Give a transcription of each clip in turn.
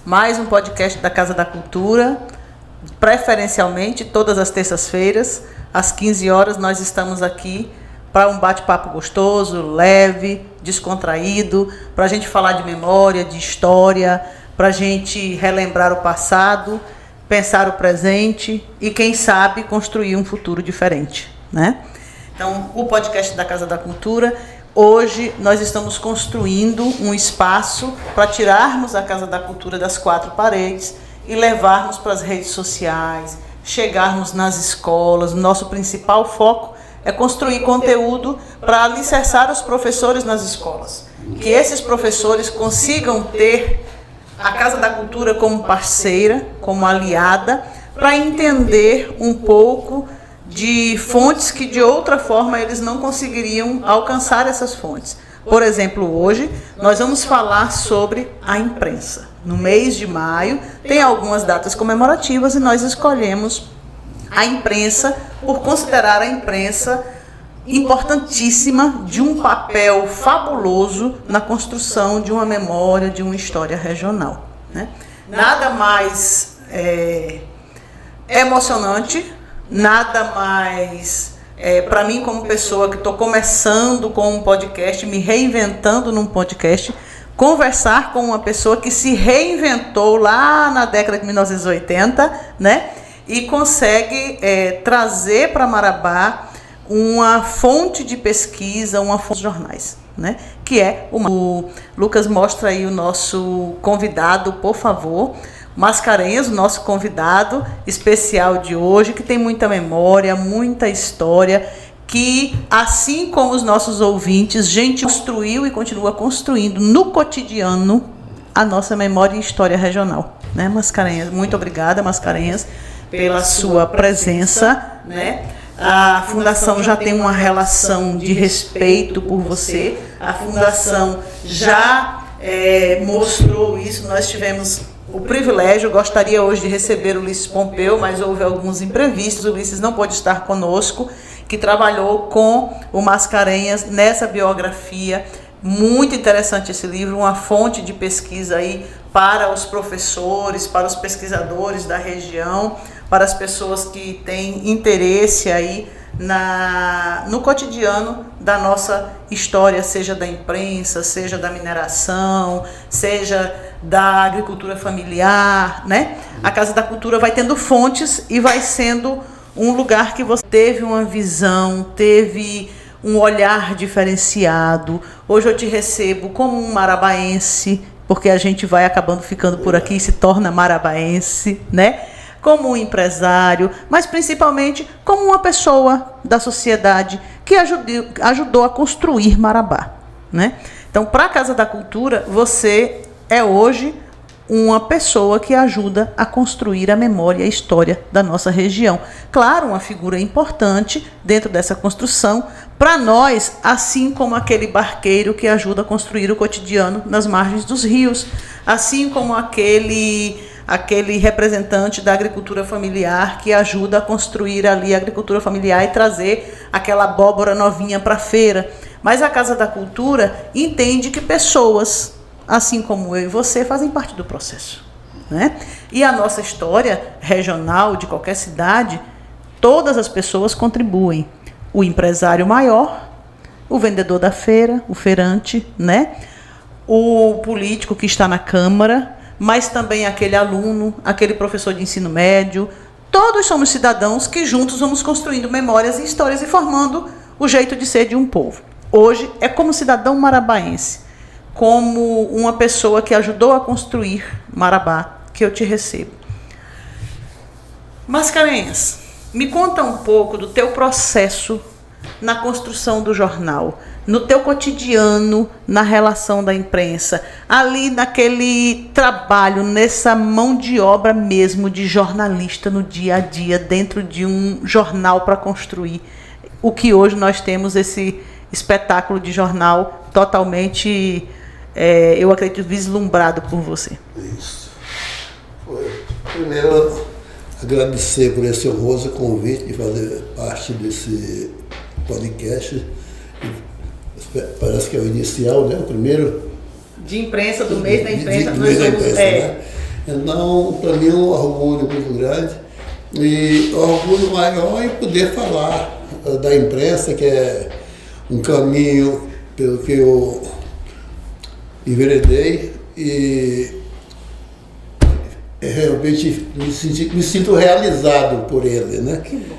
mais um podcast da Casa da Cultura, preferencialmente todas as terças-feiras, às 15 horas, nós estamos aqui para um bate-papo gostoso, leve, descontraído, para a gente falar de memória, de história, para a gente relembrar o passado, pensar o presente e, quem sabe, construir um futuro diferente, né? Então, o podcast da Casa da Cultura, hoje nós estamos construindo um espaço para tirarmos a Casa da Cultura das quatro paredes e levarmos para as redes sociais, chegarmos nas escolas. Nosso principal foco é construir conteúdo para alicerçar os professores nas escolas. Que esses professores consigam ter a Casa da Cultura como parceira, como aliada, para entender um pouco de fontes que de outra forma eles não conseguiriam alcançar essas fontes. Por exemplo, hoje nós vamos falar sobre a imprensa. No mês de maio tem algumas datas comemorativas e nós escolhemos a imprensa por considerar a imprensa importantíssima, de um papel fabuloso na construção de uma memória, de uma história regional, né? Nada mais emocionante, nada mais, para mim como pessoa que estou começando com um podcast, me reinventando num podcast, conversar com uma pessoa que se reinventou lá na década de 1980, né? E consegue trazer para Marabá uma fonte de pesquisa, uma fonte de jornais, né? Que é o Lucas. Mostra aí o nosso convidado, por favor. Mascarenhas, o nosso convidado especial de hoje, que tem muita memória, muita história, que, assim como os nossos ouvintes, gente construiu e continua construindo no cotidiano a nossa memória e história regional, né, Mascarenhas? Muito obrigada, Mascarenhas, pela sua presença, né? A Fundação já tem uma relação de respeito por você, a Fundação já mostrou isso. Nós tivemos o privilégio, gostaria hoje de receber o Ulisses Pompeu, mas houve alguns imprevistos, o Ulisses não pôde estar conosco, que trabalhou com o Mascarenhas nessa biografia. Muito interessante esse livro, uma fonte de pesquisa aí para os professores, para os pesquisadores da região, para as pessoas que têm interesse aí no cotidiano da nossa história, seja da imprensa, seja da mineração, seja da agricultura familiar, né? A Casa da Cultura vai tendo fontes e vai sendo um lugar que você teve uma visão, teve um olhar diferenciado. Hoje eu te recebo como um marabaense, porque a gente vai acabando ficando por aqui e se torna marabaense, né? Como um empresário, mas principalmente como uma pessoa da sociedade que ajudou a construir Marabá, né? Então, para a Casa da Cultura, você é hoje uma pessoa que ajuda a construir a memória e a história da nossa região. Claro, uma figura importante dentro dessa construção, para nós, assim como aquele barqueiro que ajuda a construir o cotidiano nas margens dos rios, assim como aquele representante da agricultura familiar que ajuda a construir ali a agricultura familiar e trazer aquela abóbora novinha para a feira. Mas a Casa da Cultura entende que pessoas, assim como eu e você, fazem parte do processo, né? E a nossa história regional de qualquer cidade, todas as pessoas contribuem. O empresário maior, o vendedor da feira, o feirante, né? O político que está na Câmara, mas também aquele aluno, aquele professor de ensino médio. Todos somos cidadãos que juntos vamos construindo memórias e histórias e formando o jeito de ser de um povo. Hoje é como cidadão marabaense, como uma pessoa que ajudou a construir Marabá, que eu te recebo. Mascarenhas, me conta um pouco do teu processo na construção do jornal, no teu cotidiano, na relação da imprensa, ali naquele trabalho, nessa mão de obra mesmo de jornalista no dia a dia, dentro de um jornal para construir o que hoje nós temos, esse espetáculo de jornal totalmente, eu acredito, vislumbrado por você. Isso. Primeiro, agradecer por esse honroso convite de fazer parte desse podcast. Parece que é o inicial, né? O primeiro de imprensa, do mês da imprensa. Né? Então, para mim é um orgulho muito grande. E o orgulho maior é poder falar da imprensa, que é um caminho pelo que eu enveredei e realmente me sinto realizado por ele, né? Que bom.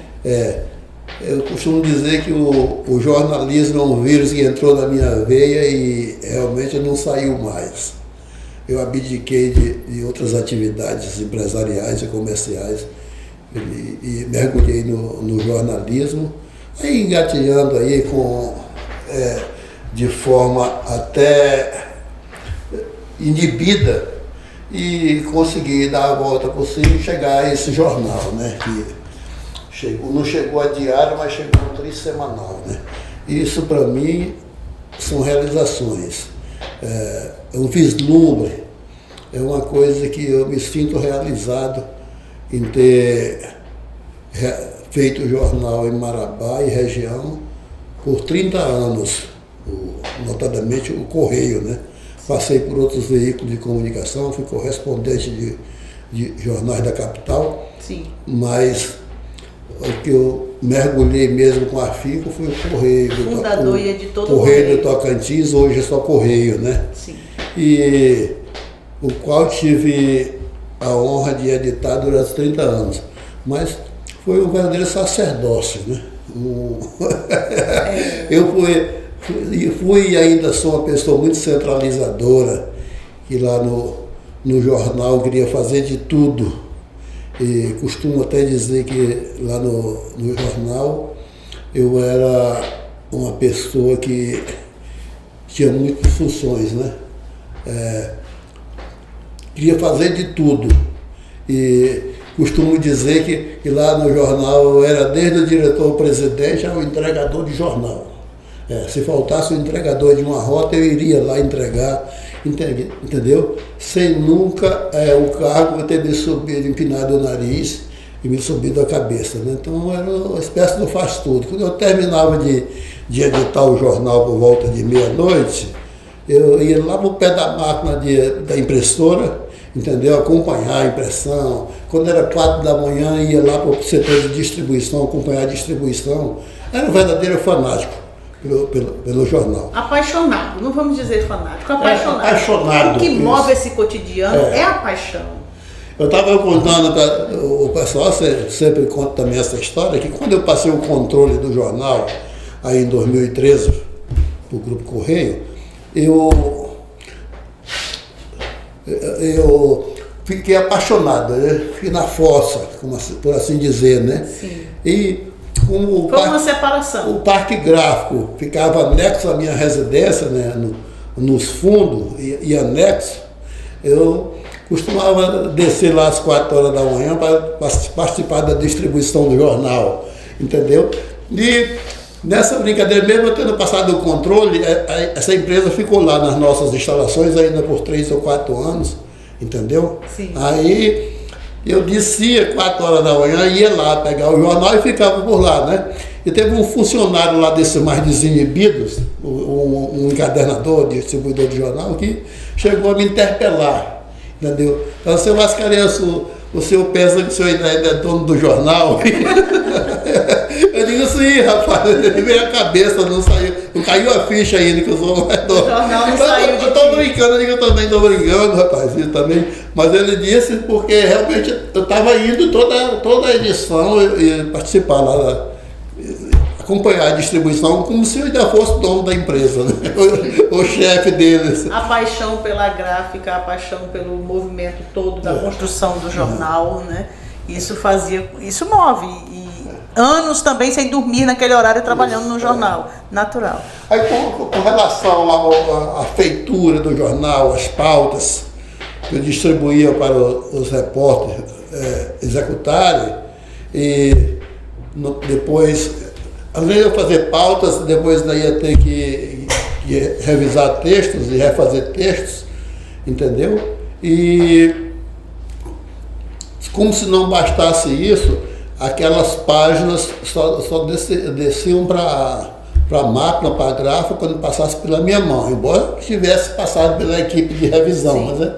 Eu costumo dizer que o jornalismo é um vírus que entrou na minha veia e realmente não saiu mais. Eu abdiquei de outras atividades empresariais e comerciais e mergulhei no jornalismo, aí engatilhando aí de forma até inibida e consegui dar a volta por cima e chegar a esse jornal, né? Que não chegou a diário, mas chegou a trissemanal, né? Isso para mim são realizações. É um vislumbre, é uma coisa que eu me sinto realizado em ter feito o jornal em Marabá e região por 30 anos, notadamente o Correio, né? Passei por outros veículos de comunicação, fui correspondente de jornais da capital. Sim. Mas o que eu mergulhei mesmo com afinco foi o Correio. Fundador e editor do Correio do Tocantins, hoje é só Correio, né? Sim. E o qual tive a honra de editar durante 30 anos. Mas foi um verdadeiro sacerdócio, né? Eu fui e ainda sou uma pessoa muito centralizadora, que lá no jornal queria fazer de tudo. E costumo até dizer que lá no jornal eu era uma pessoa que tinha muitas funções, né? Queria fazer de tudo. E costumo dizer que lá no jornal eu era desde o diretor-presidente ao entregador de jornal. Se faltasse o entregador de uma rota, eu iria lá entregar, entendeu? Sem nunca o cargo ter me subido, empinado o nariz e me subido a cabeça, né? Então era uma espécie de faz-tudo. Quando eu terminava de editar o jornal por volta de meia-noite, eu ia lá para o pé da máquina da impressora, entendeu? Acompanhar a impressão. Quando era 4 da manhã, ia lá para o setor de distribuição, acompanhar a distribuição. Era um verdadeiro fanático pelo jornal. Apaixonado, não vamos dizer fanático, apaixonado. Apaixonado. O que move esse cotidiano é a paixão. Eu estava contando para o pessoal, sempre conto também essa história, que quando eu passei o controle do jornal, aí em 2013, para o Grupo Correio, eu fiquei apaixonado, fiquei na fossa, por assim dizer, né? Sim. E como foi uma separação. O Parque Gráfico ficava anexo à minha residência, né, nos fundos e anexo, eu costumava descer lá às 4 horas da manhã para participar da distribuição do jornal, entendeu? E nessa brincadeira, mesmo eu tendo passado o controle, essa empresa ficou lá nas nossas instalações ainda por 3 ou 4 anos, entendeu? Sim. Aí eu descia 4 horas da manhã, ia lá pegar o jornal e ficava por lá, né? E teve um funcionário lá desses mais desinibidos, um encadernador, distribuidor de jornal, que chegou a me interpelar, entendeu? Então, seu Mascarenhas, o senhor pensa que o senhor ainda é dono do jornal? Eu digo, sim, rapaz, veio a cabeça, não saiu, não caiu a ficha ainda que eu sou mais dono. O jornal não saiu de Eu tô brincando, eu digo, eu também tô brincando, rapaz, eu também. Mas ele disse porque realmente eu estava indo toda a edição e participar lá, acompanhar a distribuição como se eu ainda fosse dono da empresa, né? o chefe deles. A paixão pela gráfica, a paixão pelo movimento todo da construção do jornal, né? Isso move. E anos também sem dormir naquele horário trabalhando no jornal, natural. Aí com relação à feitura do jornal, as pautas que eu distribuía para os repórteres executarem, e depois, além de eu fazer pautas, depois daí ia ter que revisar textos e refazer textos, entendeu? E como se não bastasse isso, aquelas páginas só desciam para a máquina, para a gráfica, quando passasse pela minha mão, embora tivesse passado pela equipe de revisão. Mas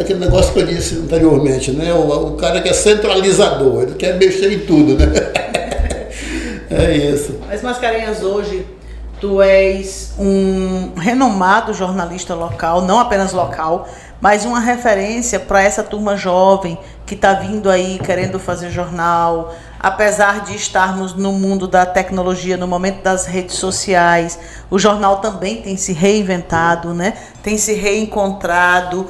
Aquele negócio que eu disse anteriormente, né? O cara que é centralizador, ele quer mexer em tudo, né? É isso. Mas Mascarenhas, hoje tu és um renomado jornalista local, não apenas local, mas uma referência para essa turma jovem que está vindo aí querendo fazer jornal. Apesar de estarmos no mundo da tecnologia, no momento das redes sociais, o jornal também tem se reinventado, né? Tem se reencontrado.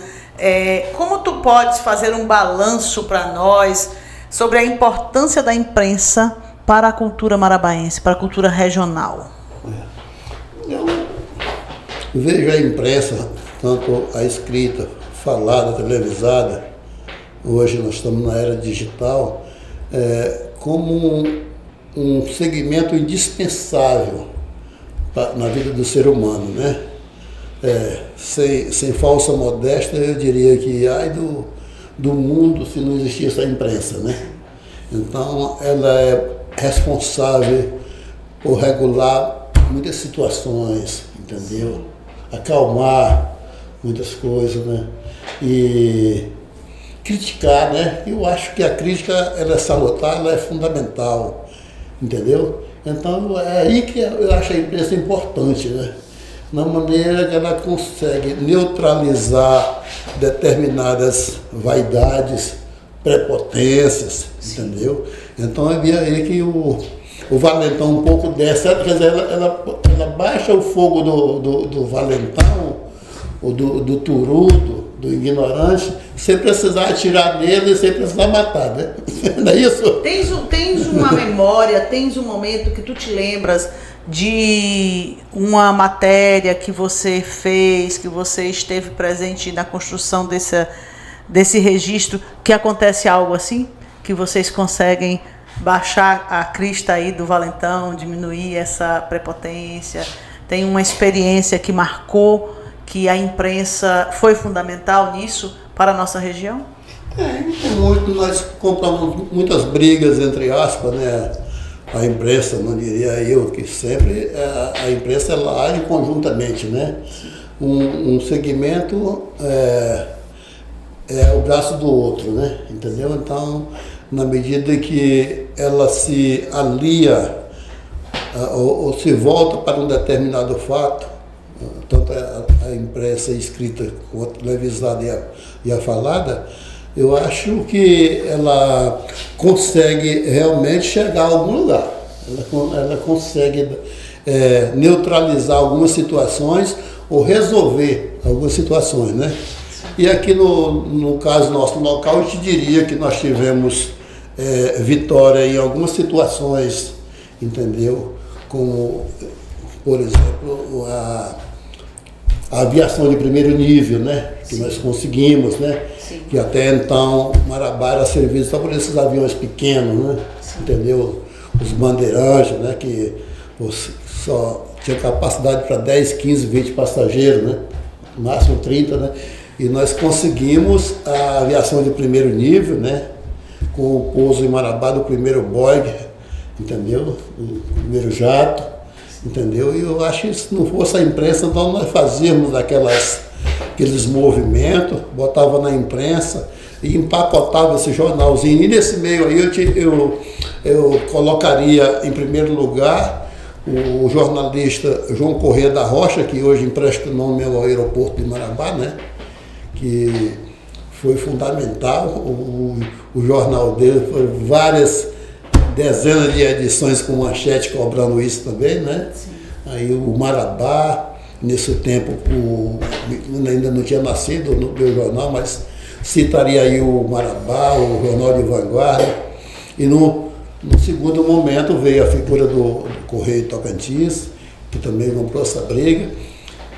Como tu podes fazer um balanço para nós sobre a importância da imprensa para a cultura marabaense, para a cultura regional? Eu vejo a imprensa, tanto a escrita, falada, televisada, hoje nós estamos na era digital, como um segmento indispensável na vida do ser humano, né? Sem falsa modéstia, eu diria que ai do mundo se não existisse a imprensa, né? Então, ela é responsável por regular muitas situações, entendeu? Acalmar muitas coisas, né? E criticar, né? Eu acho que a crítica, ela é salutar, ela é fundamental, entendeu? Então, é aí que eu acho a imprensa importante, né? Na maneira que ela consegue neutralizar determinadas vaidades, prepotências, entendeu? Então, eu vi aí que o valentão um pouco dessa, quer dizer, ela baixa o fogo do valentão, ou do turudo, do ignorante, sem precisar atirar nele, sem precisar matar, né? Não é isso? Tens uma memória, tens um momento que tu te lembras de uma matéria que você fez, que você esteve presente na construção desse registro, que acontece algo assim? Que vocês conseguem baixar a crista aí do valentão, diminuir essa prepotência? Tem uma experiência que marcou, que a imprensa foi fundamental nisso para a nossa região? Nós compramos muitas brigas, entre aspas, né? A imprensa, não diria eu, que sempre a imprensa ela age conjuntamente, né? Um segmento é o braço do outro, né? Entendeu? Então, na medida que ela se alia ou se volta para um determinado fato, tanto a imprensa escrita quanto a televisada e a falada, eu acho que ela consegue realmente chegar a algum lugar. Ela consegue neutralizar algumas situações ou resolver algumas situações, né? E aqui no caso nosso local, eu te diria que nós tivemos vitória em algumas situações, entendeu? Como, por exemplo, a aviação de primeiro nível, né? Que Sim. Nós conseguimos, né? Sim. Que até então Marabá era servido só por esses aviões pequenos, né? Sim. Entendeu? Os bandeirantes, né? Que só tinha capacidade para 10, 15, 20 passageiros, né? No máximo 30, né? E nós conseguimos a aviação de primeiro nível, né? Com o pouso em Marabá do primeiro Boeing, entendeu? O primeiro jato, entendeu? E eu acho que se não fosse a imprensa, então nós fazíamos aqueles movimentos, botava na imprensa e empacotava esse jornalzinho. E nesse meio aí eu colocaria em primeiro lugar o jornalista João Corrêa da Rocha, que hoje empresta o nome ao aeroporto de Marabá, né? Que foi fundamental. O jornal dele foi várias dezenas de edições com manchete cobrando isso também, né? Sim. Aí o Marabá, nesse tempo, ainda não tinha nascido no meu jornal, mas citaria aí o Marabá, o Jornal de Vanguarda. E no segundo momento veio a figura do Correio Tocantins, que também comprou essa briga.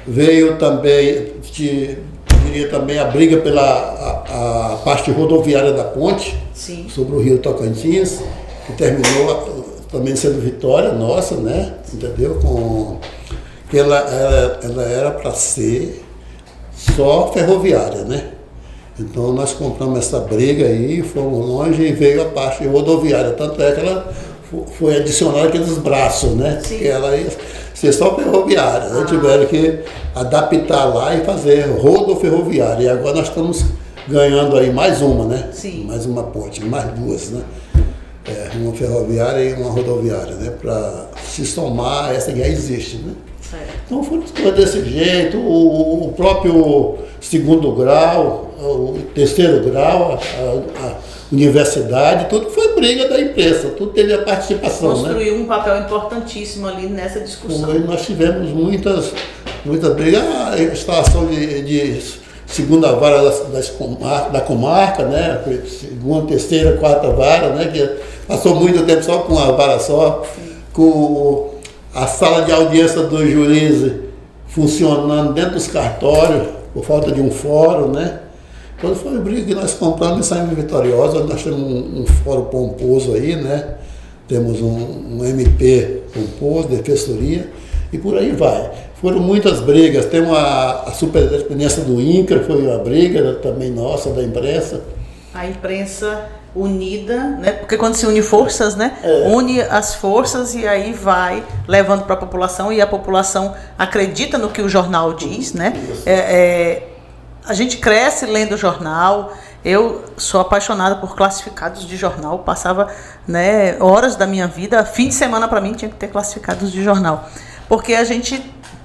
Veio também, diria também, a briga pela a parte rodoviária da ponte, Sim. Sobre o Rio Tocantins, que terminou também sendo vitória nossa, né? Entendeu? Que ela era para ser só ferroviária, né? Então nós compramos essa briga aí, fomos longe e veio a parte rodoviária. Tanto é que ela foi adicionado aqueles braços, né? Sim. Que ela ia ser só ferroviária, né? Tiveram que adaptar lá e fazer rodoferroviária. E agora nós estamos ganhando aí mais uma, né? Sim. Mais uma ponte, mais duas, né? Uma ferroviária e uma rodoviária, né? Para se somar a essa que já existe, né? Certo. Então foram as coisas desse jeito, o próprio segundo grau, o terceiro grau, a universidade, tudo foi briga da imprensa, tudo teve a participação. Construiu, né? Um papel importantíssimo ali nessa discussão. Nós tivemos muitas brigas, a instalação de segunda vara da comarca, né? Segunda, terceira, quarta vara, né? Que passou muito tempo só com uma vara só. Sim. Com a sala de audiência do juiz funcionando dentro dos cartórios, por falta de um fórum, né? Quando foi o briga que nós compramos e saímos vitoriosos, nós temos um fórum pomposo aí, né? Temos um MP pomposo, defensoria, e por aí vai. Foram muitas brigas, tem a superintendência do INCRA, foi uma briga também nossa, da imprensa. A imprensa unida, né? Porque quando se une forças, né? Une as forças e aí vai levando para a população e a população acredita no que o jornal diz, né? A gente cresce lendo jornal. Eu sou apaixonada por classificados de jornal, passava, né, horas da minha vida, fim de semana para mim tinha que ter classificados de jornal, porque a gente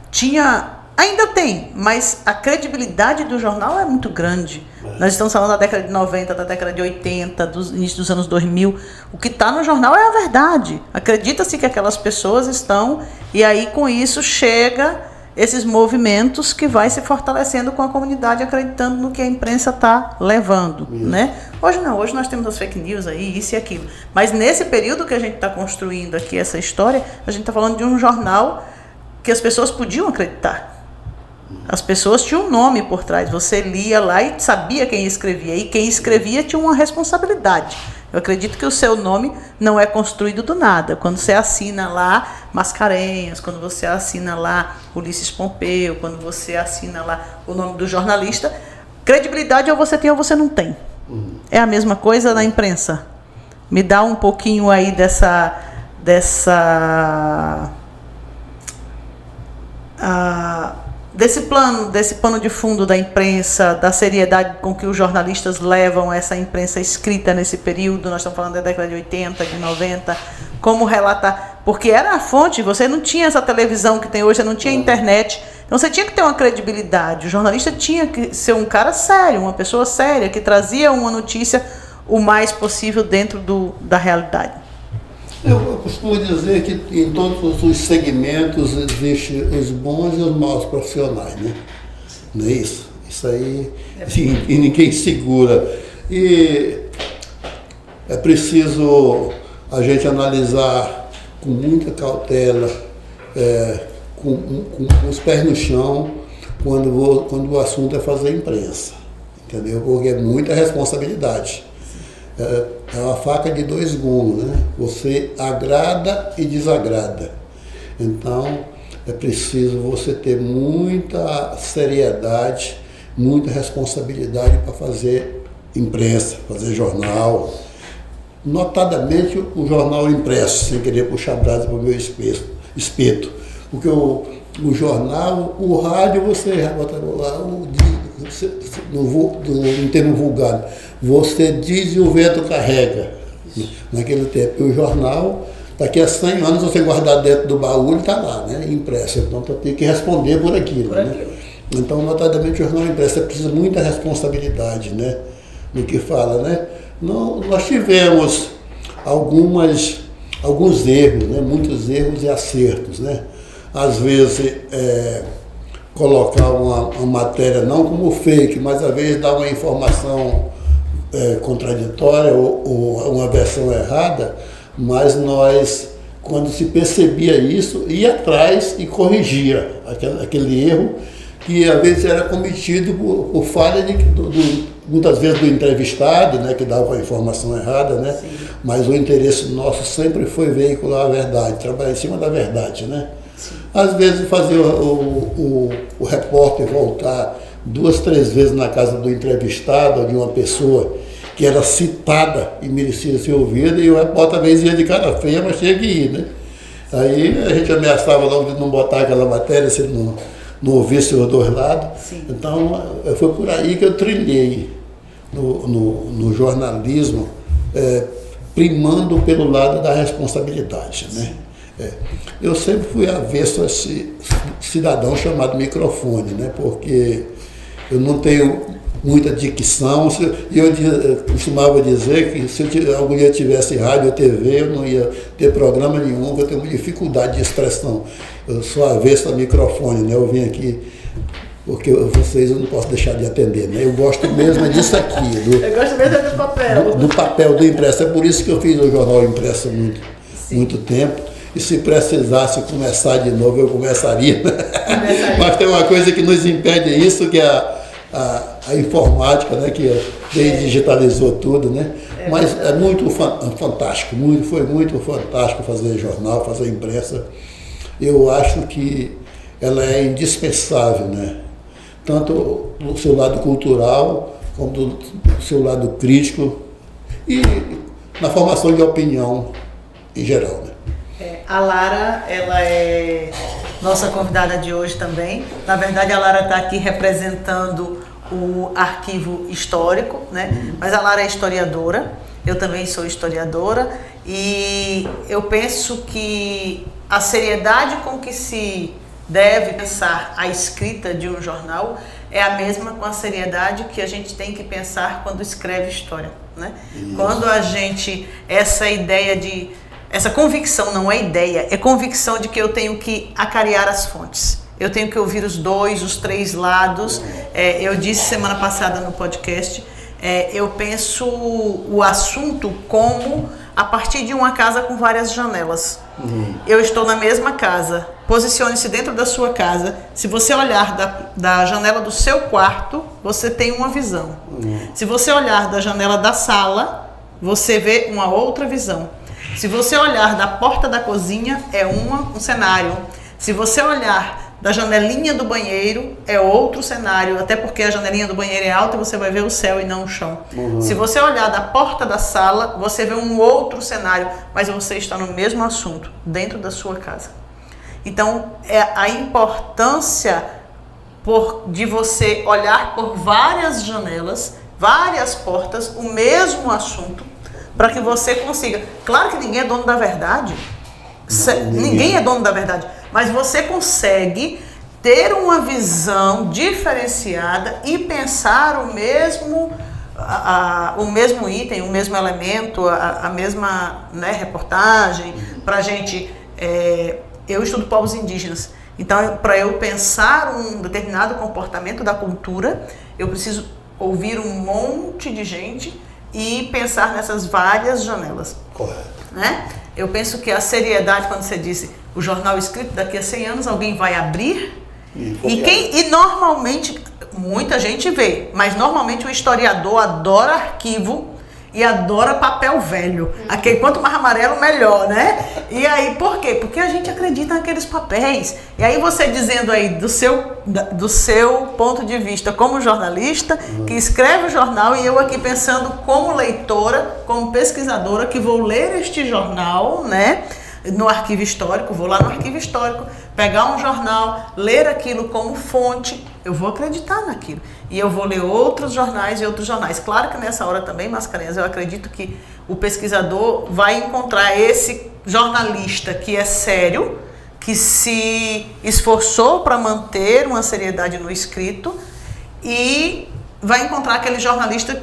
tinha, ainda tem, mas a credibilidade do jornal é muito grande. Nós estamos falando da década de 90, da década de 80, do início dos anos 2000. O que está no jornal é a verdade. Acredita-se que aquelas pessoas estão, e aí com isso chega esses movimentos que vai se fortalecendo com a comunidade, acreditando no que a imprensa está levando, né? Hoje não, hoje nós temos as fake news aí, isso e aquilo. Mas nesse período que a gente está construindo aqui essa história, a gente está falando de um jornal que as pessoas podiam acreditar. As pessoas tinham um nome por trás, você lia lá e sabia quem escrevia, e quem escrevia tinha uma responsabilidade. Eu acredito que o seu nome não é construído do nada. Quando você assina lá Mascarenhas, quando você assina lá Ulisses Pompeu, quando você assina lá o nome do jornalista, credibilidade ou você tem ou você não tem. É a mesma coisa na imprensa. Me dá um pouquinho aí desse pano de fundo da imprensa, da seriedade com que os jornalistas levam essa imprensa escrita nesse período. Nós estamos falando da década de 80, de 90, como relatar, porque era a fonte, você não tinha essa televisão que tem hoje, você não tinha internet, então você tinha que ter uma credibilidade, o jornalista tinha que ser um cara sério, uma pessoa séria, que trazia uma notícia o mais possível dentro da realidade. Eu costumo dizer que em todos os segmentos existem os bons e os maus profissionais, né? Não é isso? Isso aí, e ninguém segura. E é preciso a gente analisar com muita cautela, com os pés no chão, quando o assunto é fazer imprensa, entendeu? Porque é muita responsabilidade. É uma faca de dois gumes, né? Você agrada e desagrada. Então, é preciso você ter muita seriedade, muita responsabilidade para fazer imprensa, fazer jornal. Notadamente o jornal impresso, sem querer puxar brasa para o meu espeto. Porque o jornal, o rádio, você bota lá, no termo vulgar, você diz e o vento carrega. Naquele tempo. E o jornal, daqui a 100 anos, você guardar dentro do baú, ele está lá, né, impresso. Então, você tem que responder por aquilo. Né? Então, notadamente, o jornal impresso precisa de muita responsabilidade, né, no que fala. Né? Nós tivemos alguns erros, né, muitos erros e acertos. Né? Às vezes, colocar uma matéria não como fake, mas às vezes dar uma informação contraditória ou uma versão errada, mas nós, quando se percebia isso, ia atrás e corrigia aquele erro que às vezes era cometido por falha muitas vezes do entrevistado, né, que dava a informação errada, né? Mas o interesse nosso sempre foi veicular a verdade, trabalhar em cima da verdade, né? Às vezes fazer o repórter voltar 2, 3 vezes na casa do entrevistado ou de uma pessoa que era citada e merecia ser ouvida, e o repórter às vezes ia de cara feia, mas tinha que ir, né? Aí a gente ameaçava logo de não botar aquela matéria se não ouvisse os dois lados. Sim. Então foi por aí que eu trilhei no jornalismo, primando pelo lado da responsabilidade, né? Eu sempre fui avesso a esse cidadão chamado microfone, né? Porque eu não tenho muita dicção, e eu costumava dizer que se eu algum dia tivesse rádio ou TV, eu não ia ter programa nenhum, porque eu tenho uma dificuldade de expressão. Eu sou avesso a microfone, né? Eu vim aqui porque vocês eu não posso deixar de atender, né? Eu gosto mesmo disso aqui. Eu gosto mesmo do papel. Do papel do impresso. É por isso que eu fiz o jornal impresso muito tempo. E se precisasse começar de novo, eu começaria. Mas tem uma coisa que nos impede isso, que é a informática, né? Que digitalizou tudo, né? Mas é muito fantástico, foi muito fantástico fazer jornal, fazer imprensa. Eu acho que ela é indispensável, né? Tanto do seu lado cultural, como do seu lado crítico e na formação de opinião em geral, né? A Lara, ela é nossa convidada de hoje também. Na verdade, a Lara está aqui representando o arquivo histórico, né? Mas a Lara é historiadora, eu também sou historiadora, e eu penso que a seriedade com que se deve pensar a escrita de um jornal é a mesma com a seriedade que a gente tem que pensar quando escreve história, né? Quando a gente, essa convicção não é ideia, é convicção de que eu tenho que acarear as fontes. Eu tenho que ouvir os dois, os três lados. Eu disse semana passada no podcast, eu penso o assunto como a partir de uma casa com várias janelas. Eu estou na mesma casa, posicione-se dentro da sua casa. Se você olhar da janela do seu quarto, você tem uma visão. Se você olhar da janela da sala, você vê uma outra visão. Se você olhar da porta da cozinha, é um cenário. Se você olhar da janelinha do banheiro, é outro cenário, até porque a janelinha do banheiro é alta e você vai ver o céu e não o chão. Se você olhar da porta da sala, você vê um outro cenário, mas você está no mesmo assunto, dentro da sua casa. Então, é a importância de você olhar por várias janelas, várias portas, o mesmo assunto, para que você consiga. Claro que ninguém é dono da verdade. Ninguém é dono da verdade. Mas você consegue ter uma visão diferenciada e pensar o mesmo item, o mesmo elemento, a mesma, né, reportagem. Para a gente... eu estudo povos indígenas. Então, para eu pensar um determinado comportamento da cultura, eu preciso ouvir um monte de gente e pensar nessas várias janelas. Correto. Né? Eu penso que a seriedade, quando você disse o jornal escrito, daqui a 100 anos alguém vai abrir e normalmente, muita gente vê, mas normalmente o historiador adora arquivo e adora papel velho. Aquele, quanto mais amarelo, melhor, né? E aí, por quê? Porque a gente acredita naqueles papéis. E aí você dizendo aí do seu ponto de vista como jornalista, que escreve o jornal, e eu aqui pensando como leitora, como pesquisadora, que vou ler este jornal, né? No arquivo histórico, vou lá no arquivo histórico, pegar um jornal, ler aquilo como fonte, eu vou acreditar naquilo. E eu vou ler outros jornais e outros jornais. Claro que nessa hora também, Mascarenhas, eu acredito que o pesquisador vai encontrar esse jornalista que é sério, que se esforçou para manter uma seriedade no escrito, e vai encontrar aquele jornalista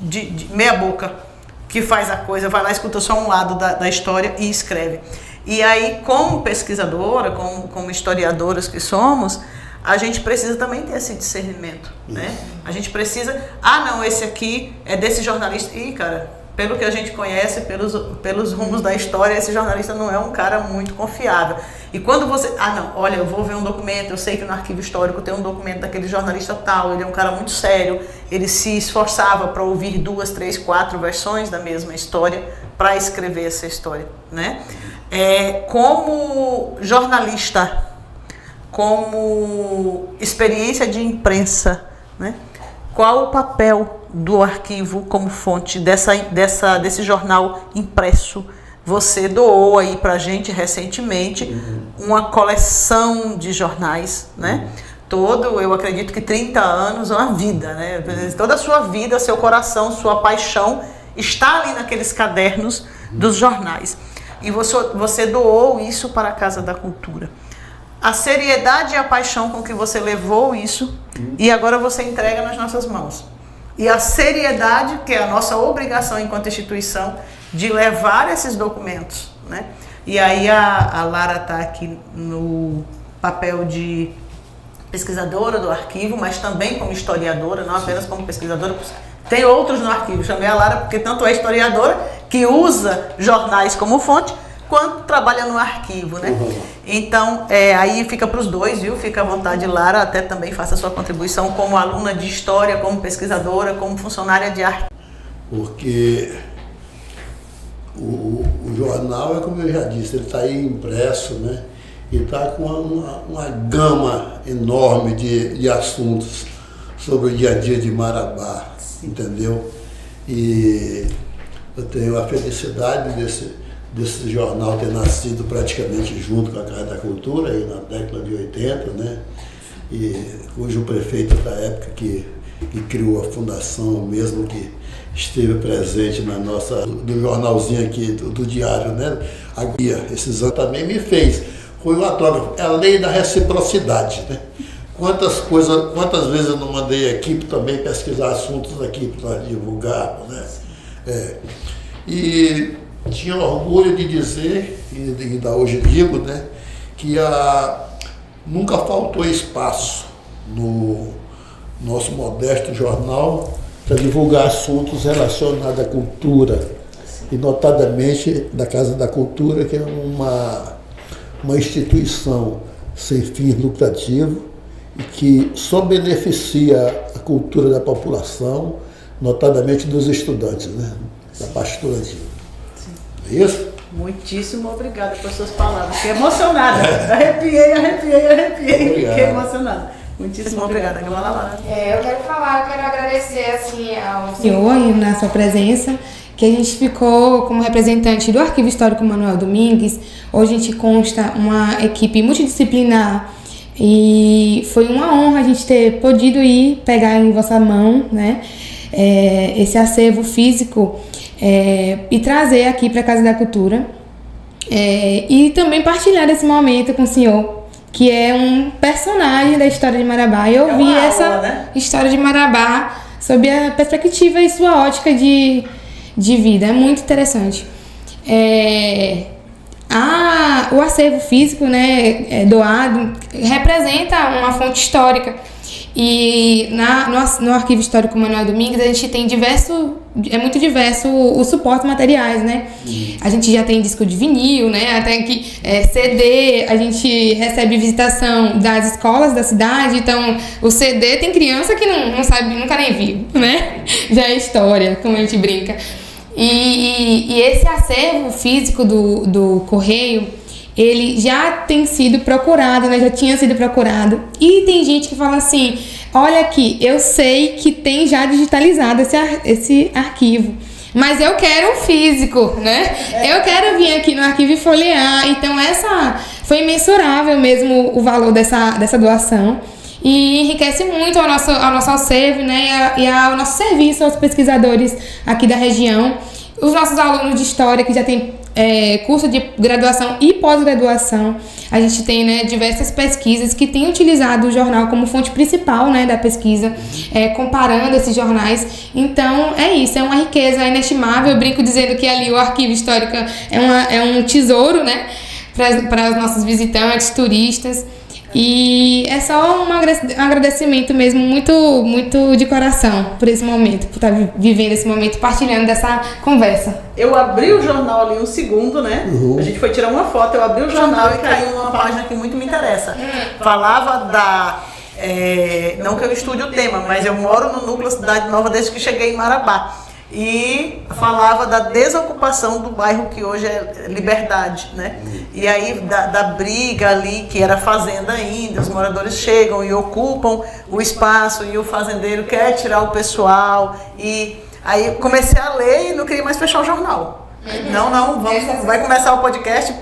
de meia boca, que faz a coisa, vai lá, escuta só um lado da história e escreve. E aí, como pesquisadora, como historiadoras que somos, a gente precisa também ter esse discernimento, né? A gente precisa, não, esse aqui é desse jornalista. Ih, cara, pelo que a gente conhece, pelos rumos da história, esse jornalista não é um cara muito confiável. E quando você, não, olha, eu vou ver um documento, eu sei que no arquivo histórico tem um documento daquele jornalista tal, ele é um cara muito sério, ele se esforçava para ouvir 2, 3, 4 versões da mesma história para escrever essa história, né? Como jornalista, como experiência de imprensa, né? Qual o papel do arquivo como fonte desse jornal impresso. Você doou aí pra gente recentemente uma coleção de jornais, né? Eu acredito que 30 anos é uma vida, né? Toda a sua vida, seu coração, sua paixão está ali naqueles cadernos dos jornais. E você doou isso para a Casa da Cultura. A seriedade e a paixão com que você levou isso e agora você entrega nas nossas mãos. E a seriedade, que é a nossa obrigação enquanto instituição, de levar esses documentos, né? E aí a Lara está aqui no papel de pesquisadora do arquivo, mas também como historiadora, não apenas como pesquisadora. Tem outros no arquivo, chamei a Lara porque tanto é historiadora, que usa jornais como fonte, quanto trabalha no arquivo, né? Então, aí fica para os dois, viu? Fica à vontade, Lara, até também faça a sua contribuição como aluna de história, como pesquisadora, como funcionária de arquivo. Porque o jornal, é como eu já disse, ele está aí impresso, né? E está com uma gama enorme de assuntos sobre o dia a dia de Marabá, entendeu? E eu tenho a felicidade desse jornal ter nascido praticamente junto com a Casa da Cultura, aí na década de 80, né? E cujo prefeito da época que criou a fundação mesmo, que esteve presente na nossa, do jornalzinho aqui, do diário, né? Esses anos também me fez. Foi um autógrafo, é a lei da reciprocidade, né? Quantas vezes eu não mandei equipe também pesquisar assuntos aqui para divulgar, né? E tinha orgulho de dizer, e ainda hoje digo, né, que nunca faltou espaço no nosso modesto jornal para divulgar assuntos relacionados à cultura, e notadamente da Casa da Cultura, que é uma instituição sem fins lucrativos e que só beneficia a cultura da população, notadamente dos estudantes, né, da parte estudantil. É isso? Muitíssimo obrigada por suas palavras. Fiquei emocionada. Arrepiei. Fiquei emocionada. Muitíssimo obrigada. Eu quero agradecer assim, ao senhor e na sua presença, que a gente ficou como representante do Arquivo Histórico Manuel Domingues. Hoje a gente consta uma equipe multidisciplinar e foi uma honra a gente ter podido ir pegar em vossa mão, né, esse acervo físico e trazer aqui para a Casa da Cultura e também partilhar esse momento com o senhor, que é um personagem da história de Marabá. Eu vi essa história de Marabá sob a perspectiva e sua ótica de vida. É muito interessante. O acervo físico, né, doado representa uma fonte histórica. E no Arquivo Histórico Manuel Domingues a gente tem muito diverso os suportes materiais, né? A gente já tem disco de vinil, né? Até que CD, a gente recebe visitação das escolas da cidade, então o CD tem criança que não sabe, nunca nem viu, né? Já é história, como a gente brinca. E esse acervo físico do Correio, ele já tem sido procurado, né? Já tinha sido procurado. E tem gente que fala assim, olha aqui, eu sei que tem já digitalizado esse arquivo, mas eu quero o físico, né? Eu quero vir aqui no arquivo e folhear. Então foi imensurável mesmo o valor dessa doação. E enriquece muito ao nosso acervo, né? E ao nosso serviço aos pesquisadores aqui da região. Os nossos alunos de história que já tem curso de graduação e pós-graduação, a gente tem, né, diversas pesquisas que têm utilizado o jornal como fonte principal, né, da pesquisa, comparando esses jornais. Então é isso, é uma riqueza inestimável. Eu brinco dizendo que ali o arquivo histórico é um tesouro, né, para os nossos visitantes, turistas. E é só um agradecimento mesmo, muito, muito de coração por esse momento, por estar vivendo esse momento, partilhando dessa conversa. Eu abri o jornal ali um segundo, né? A gente foi tirar uma foto, eu abri o jornal e caiu numa página que muito me interessa. Falava não que eu estude o tema, mas eu moro no núcleo Cidade Nova desde que cheguei em Marabá. e falava da desocupação do bairro que hoje é Liberdade, né? E aí da briga ali, que era fazenda ainda, os moradores chegam e ocupam o espaço e o fazendeiro quer tirar o pessoal. E aí comecei a ler e não queria mais fechar o jornal. Não, vai começar o podcast,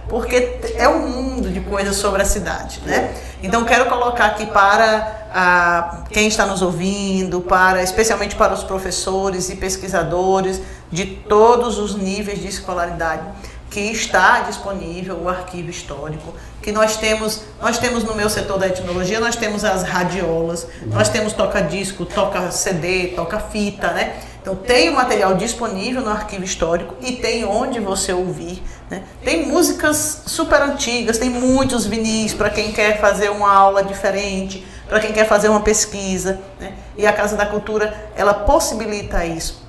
porque é um mundo de coisas sobre a cidade, né? Então quero colocar aqui para quem está nos ouvindo, especialmente para os professores e pesquisadores de todos os níveis de escolaridade, que está disponível o arquivo histórico, que nós temos no meu setor da etnologia, nós temos as radiolas, nós temos toca-disco, toca-CD, toca-fita, né? Então tem o material disponível no arquivo histórico e tem onde você ouvir, né? Tem músicas super antigas, tem muitos vinis para quem quer fazer uma aula diferente, para quem quer fazer uma pesquisa, né? E a Casa da Cultura, ela possibilita isso.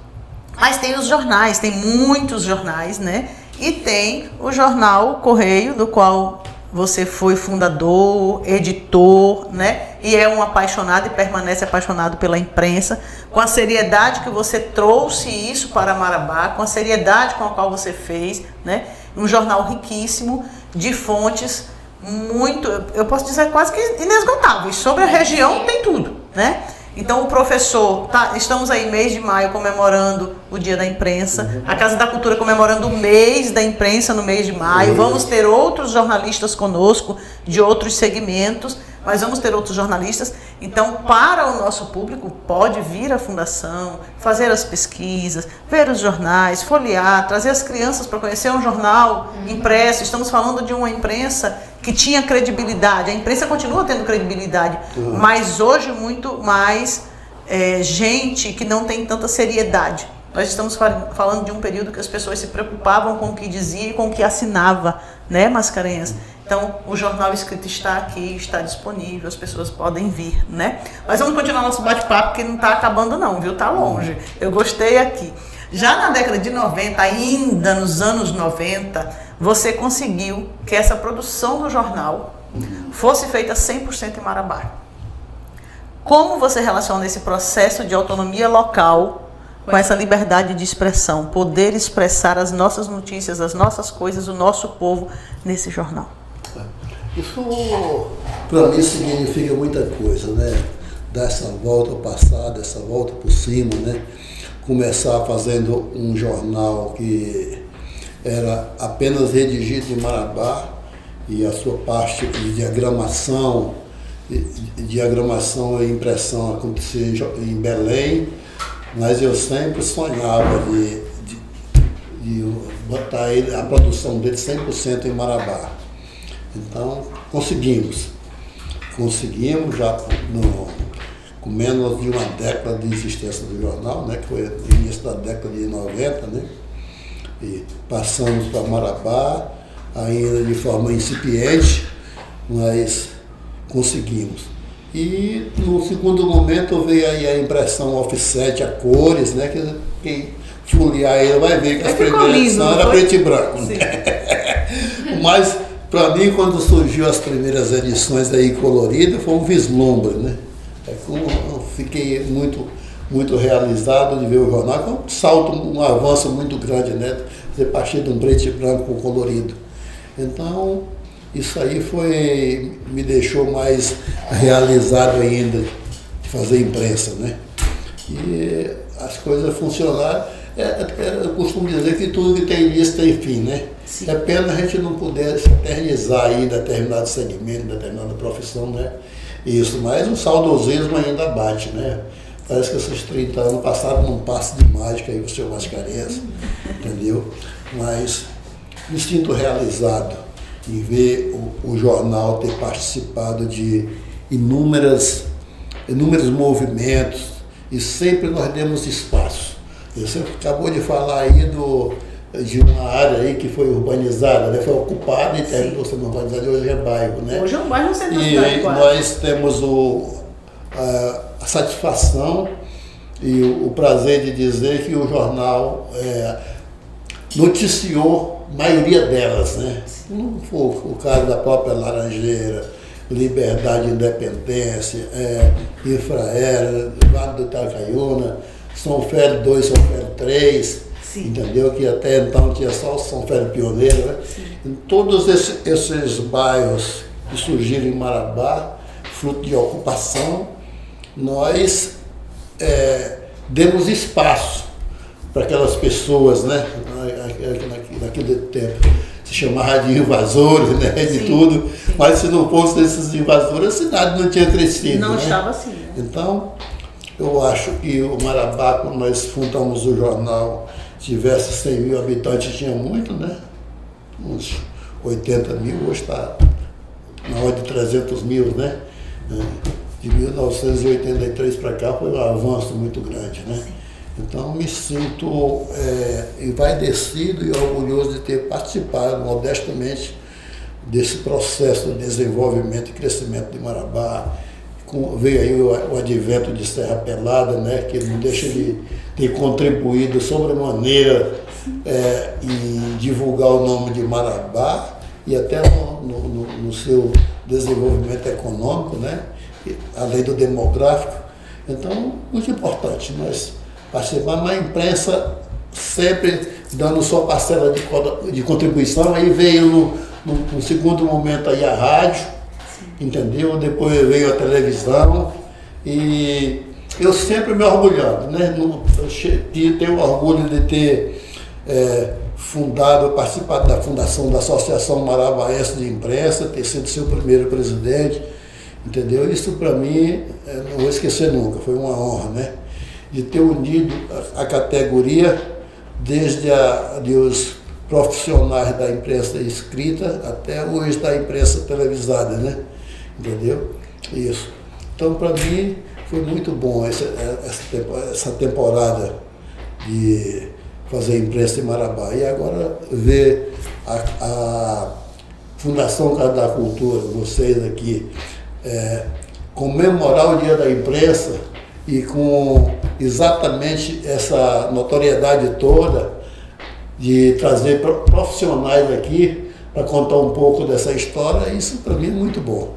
Mas tem os jornais, tem muitos jornais, né? E tem o jornal Correio, do qual você foi fundador, editor, né? E é um apaixonado e permanece apaixonado pela imprensa, com a seriedade que você trouxe isso para Marabá, com a seriedade com a qual você fez, né? Um jornal riquíssimo, de fontes muito, eu posso dizer quase que inesgotáveis. Sobre a região tem tudo, né? Então o professor, estamos aí mês de maio comemorando o Dia da Imprensa, a Casa da Cultura comemorando o mês da imprensa no mês de maio, vamos ter outros jornalistas conosco de outros segmentos, mas vamos ter outros jornalistas. Então, para o nosso público, pode vir à fundação, fazer as pesquisas, ver os jornais, folhear, trazer as crianças para conhecer um jornal impresso. Estamos falando de uma imprensa que tinha credibilidade. A imprensa continua tendo credibilidade, mas hoje muito mais gente que não tem tanta seriedade. Nós estamos falando de um período que as pessoas se preocupavam com o que dizia e com o que assinava, né, Mascarenhas? Então, o jornal escrito está aqui, está disponível, as pessoas podem vir, né? Mas vamos continuar nosso bate-papo, que não está acabando não, viu? Está longe. Eu gostei aqui. Já na década de 90, ainda nos anos 90, você conseguiu que essa produção do jornal fosse feita 100% em Marabá. Como você relaciona esse processo de autonomia local com essa liberdade de expressão, poder expressar as nossas notícias, as nossas coisas, o nosso povo nesse jornal? Isso, para mim, significa muita coisa, né? Dar essa volta ao passado, essa volta por cima, né? Começar fazendo um jornal que era apenas redigido em Marabá e a sua parte de diagramação e impressão acontecia em Belém, mas eu sempre sonhava de botar a produção dele 100% em Marabá. Então, conseguimos já com menos de uma década de existência do jornal, né, que foi no início da década de 90, né, e passamos para Marabá, ainda de forma incipiente, mas conseguimos. E no segundo momento veio aí a impressão offset a cores, né, que quem folhear ele vai ver que as primeiras edições eram preto e branco. Né? Mas, para mim, quando surgiu as primeiras edições aí coloridas, foi um vislumbre, né? Eu fiquei muito realizado de ver o jornal, foi um salto, um avanço muito grande, né? Você partir de um preto e branco com colorido. Então, isso aí me deixou mais realizado ainda de fazer imprensa, né? E as coisas funcionaram. Eu costumo dizer que tudo que tem início tem fim, né? Sim. É pena a gente não poder se eternizar aí em determinado segmento, determinada profissão, né? Isso, mas o saudosismo ainda bate, né? Parece que esses 30 anos passaram num passe de mágica aí, o seu Mascarenhas, entendeu? Mas me sinto realizado em ver o jornal ter participado de inúmeros movimentos e sempre nós demos espaço. Você acabou de falar aí de uma área aí que foi urbanizada, né? Foi ocupada e terminou sendo urbanizada, hoje é bairro, né? Hoje é um bairro no centro da cidade. E nós temos a satisfação e o prazer de dizer que o jornal noticiou a maioria delas, né? Não foi o caso da própria Laranjeira, Liberdade e Independência, Infraero, Vale do Itacaiuna, São Félix 2, São Félix 3, entendeu? Que até então tinha só o São Félix Pioneiro, né? Em todos esses bairros que surgiram em Marabá, fruto de ocupação, nós demos espaço para aquelas pessoas, né? Naquele tempo se chamava de invasores, né? De tudo, mas se não fosse desses invasores, a cidade não tinha crescido. Não né? estava assim. Né? Então, eu acho que o Marabá, quando nós fundamos o jornal, tivesse 100 mil habitantes, tinha muito, né? Uns 80 mil, hoje está na ordem de 300 mil, né? De 1983 para cá foi um avanço muito grande, né? Então me sinto envaidecido e orgulhoso de ter participado modestamente desse processo de desenvolvimento e crescimento de Marabá. Veio aí o advento de Serra Pelada, né, que não deixa de ter contribuído sobremaneira em divulgar o nome de Marabá e até no seu desenvolvimento econômico, né, além do demográfico. Então, muito importante nós participar, mas a imprensa sempre dando sua parcela de contribuição. Aí veio no segundo momento aí a rádio, entendeu? Depois veio a televisão e eu sempre me orgulhando, né? Eu tenho orgulho de ter participado da fundação da Associação Marabaense de Imprensa, ter sido seu primeiro presidente, entendeu? Isso para mim, não vou esquecer nunca, foi uma honra, né? De ter unido a categoria desde os profissionais da imprensa escrita até os da imprensa televisada, né? Entendeu? Isso. Então, para mim, foi muito bom essa temporada de fazer imprensa em Marabá. E agora ver a Fundação Casa da Cultura, vocês aqui, comemorar o Dia da Imprensa e com exatamente essa notoriedade toda de trazer profissionais aqui para contar um pouco dessa história, isso para mim é muito bom.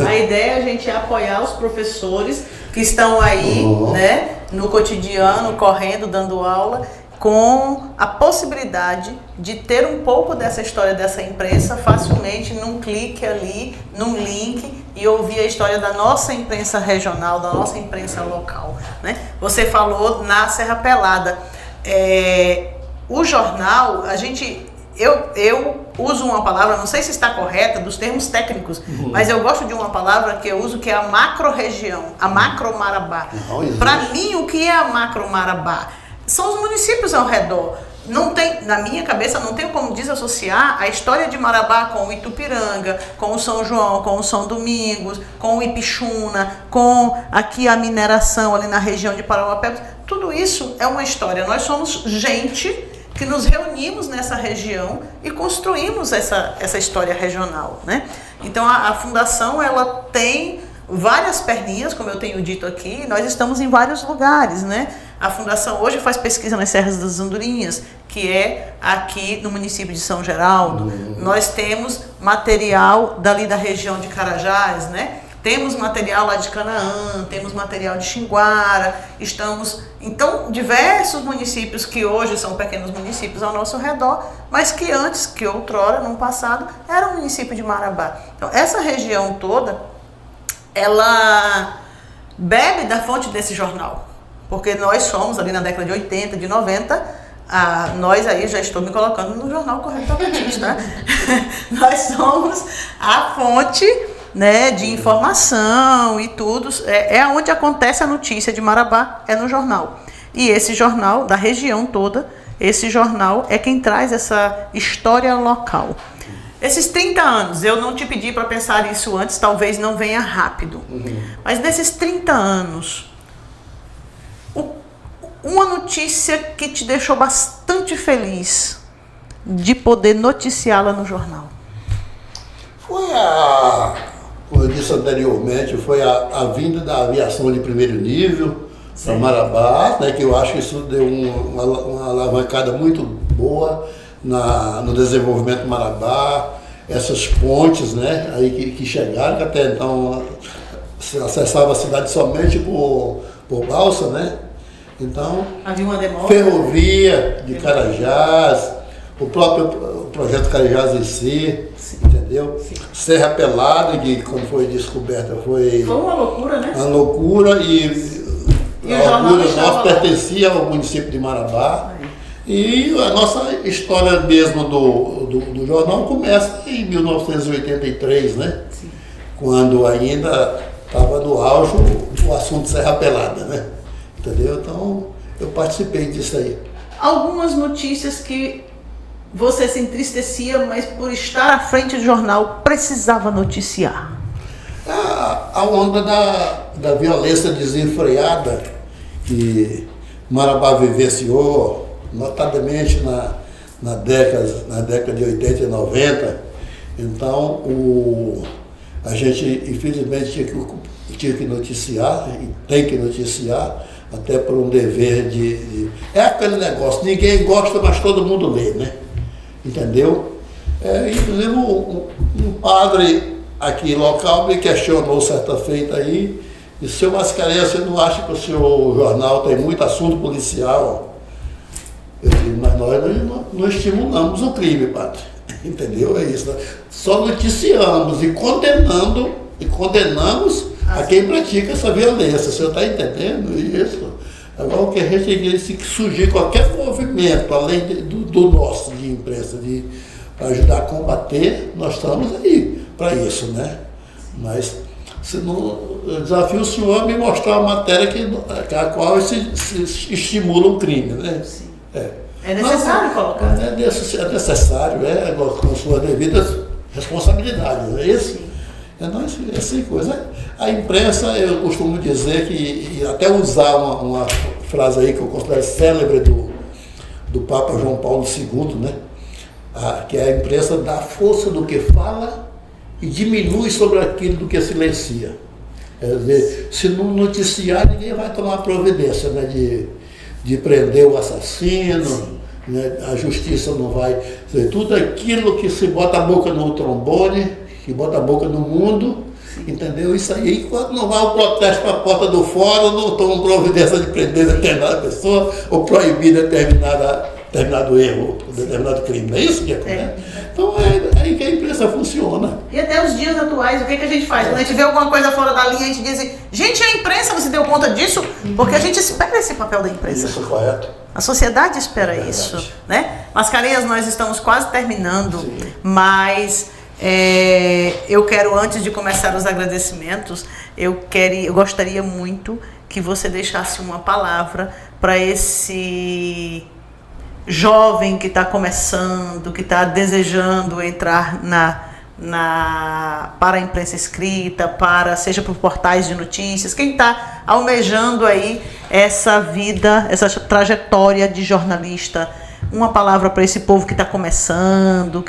A ideia é a gente apoiar os professores que estão aí, né, no cotidiano, correndo, dando aula, com a possibilidade de ter um pouco dessa história dessa imprensa facilmente num clique ali, num link, e ouvir a história da nossa imprensa regional, da nossa imprensa local, né? Você falou na Serra Pelada. O jornal, eu uso uma palavra, não sei se está correta, dos termos técnicos, mas eu gosto de uma palavra que eu uso, que é a macro-região, a macro-Marabá. Para mim, o que é a macro-Marabá? São os municípios ao redor. Não tem, na minha cabeça, não tenho como desassociar a história de Marabá com o Itupiranga, com o São João, com o São Domingos, com o Ipixuna, com aqui a mineração ali na região de Parauapebas. Tudo isso é uma história. Nós somos gente que nos reunimos nessa região e construímos essa história regional, né? Então a fundação, ela tem várias perninhas, como eu tenho dito aqui, nós estamos em vários lugares, né? A fundação hoje faz pesquisa nas Serras das Andorinhas, que é aqui no município de São Geraldo. Nós temos material dali da região de Carajás, né? Temos material lá de Canaã, temos material de Xinguara, então, diversos municípios que hoje são pequenos municípios ao nosso redor, mas que antes, que outrora, no passado, era o município de Marabá. Então, essa região toda, ela bebe da fonte desse jornal, porque nós somos, ali na década de 80, de 90, nós aí, já estou me colocando no jornal corretamente, tá? Nós somos a fonte, né, de informação e tudo, é onde acontece a notícia de Marabá, é no jornal. E esse jornal, da região toda, esse jornal é quem traz essa história local. Esses 30 anos, eu não te pedi para pensar isso antes, talvez não venha rápido, mas nesses 30 anos, uma notícia que te deixou bastante feliz de poder noticiá-la no jornal? Foi como eu disse anteriormente, foi a vinda da aviação de primeiro nível para Marabá, né, que eu acho que isso deu uma alavancada muito boa no desenvolvimento de Marabá, essas pontes, né, aí que chegaram, que até então se acessava a cidade somente por balsa, né? Então, havia uma demora. Ferrovia de Carajás, o próprio projeto Carajás em si, entendeu? Sim. Serra Pelada, que quando foi descoberta foi uma loucura, né? uma loucura e o a jornal orgulho estava nosso lá. pertencia ao município de Marabá. E a nossa história mesmo do jornal começa em 1983, né? Sim. Quando ainda estava no auge o assunto Serra Pelada, né? Entendeu? Então, eu participei disso aí. Algumas notícias que você se entristecia, mas por estar à frente do jornal, precisava noticiar. A onda da violência desenfreada que Marabá vivenciou, notadamente na década de 80 e 90, então a gente infelizmente tinha que noticiar, e tem que noticiar, até por um dever é aquele negócio, ninguém gosta, mas todo mundo lê, né? Entendeu? Inclusive um padre aqui local me questionou certa feita aí, e seu Mascarenhas, você não acha que o seu jornal tem muito assunto policial? Eu digo, mas nós não estimulamos o crime, padre. Entendeu? É isso. Só noticiamos e condenamos a quem pratica essa violência. O senhor está entendendo isso? Agora, o que a gente se surgir qualquer movimento, além do nosso de imprensa, para ajudar a combater, nós estamos aí para isso, né? Mas eu desafio o senhor a me mostrar uma matéria a qual se estimula o crime, né? Sim. É necessário colocar? É necessário, com suas devidas responsabilidades, não é isso? Sim. Essa coisa. A imprensa, eu costumo dizer e até usar uma frase aí que eu considero célebre do Papa João Paulo II, né? Que a imprensa dá força do que fala e diminui sobre aquilo do que silencia. Quer dizer, se não noticiar, ninguém vai tomar providência, né, de prender o assassino, né, a justiça não vai. Tudo aquilo que se bota a boca no trombone, que bota a boca no mundo, entendeu? Isso aí, enquanto não vai o protesto para a porta do fórum, não toma providência de prender determinada pessoa ou proibir determinado erro, determinado crime. Não é isso que acontece? Então é aí que a imprensa funciona. E até os dias atuais, o que a gente faz? Quando a gente vê alguma coisa fora da linha, a gente diz, gente, a imprensa, você deu conta disso? Porque a gente espera esse papel da imprensa. Isso, correto. A sociedade espera isso, né? Mascarenhas, nós estamos quase terminando, sim, mas eu quero, antes de começar os agradecimentos, eu gostaria muito que você deixasse uma palavra para esse jovem que está começando, que está desejando entrar para a imprensa escrita, seja por portais de notícias, quem está almejando aí essa vida, essa trajetória de jornalista. Uma palavra para esse povo que está começando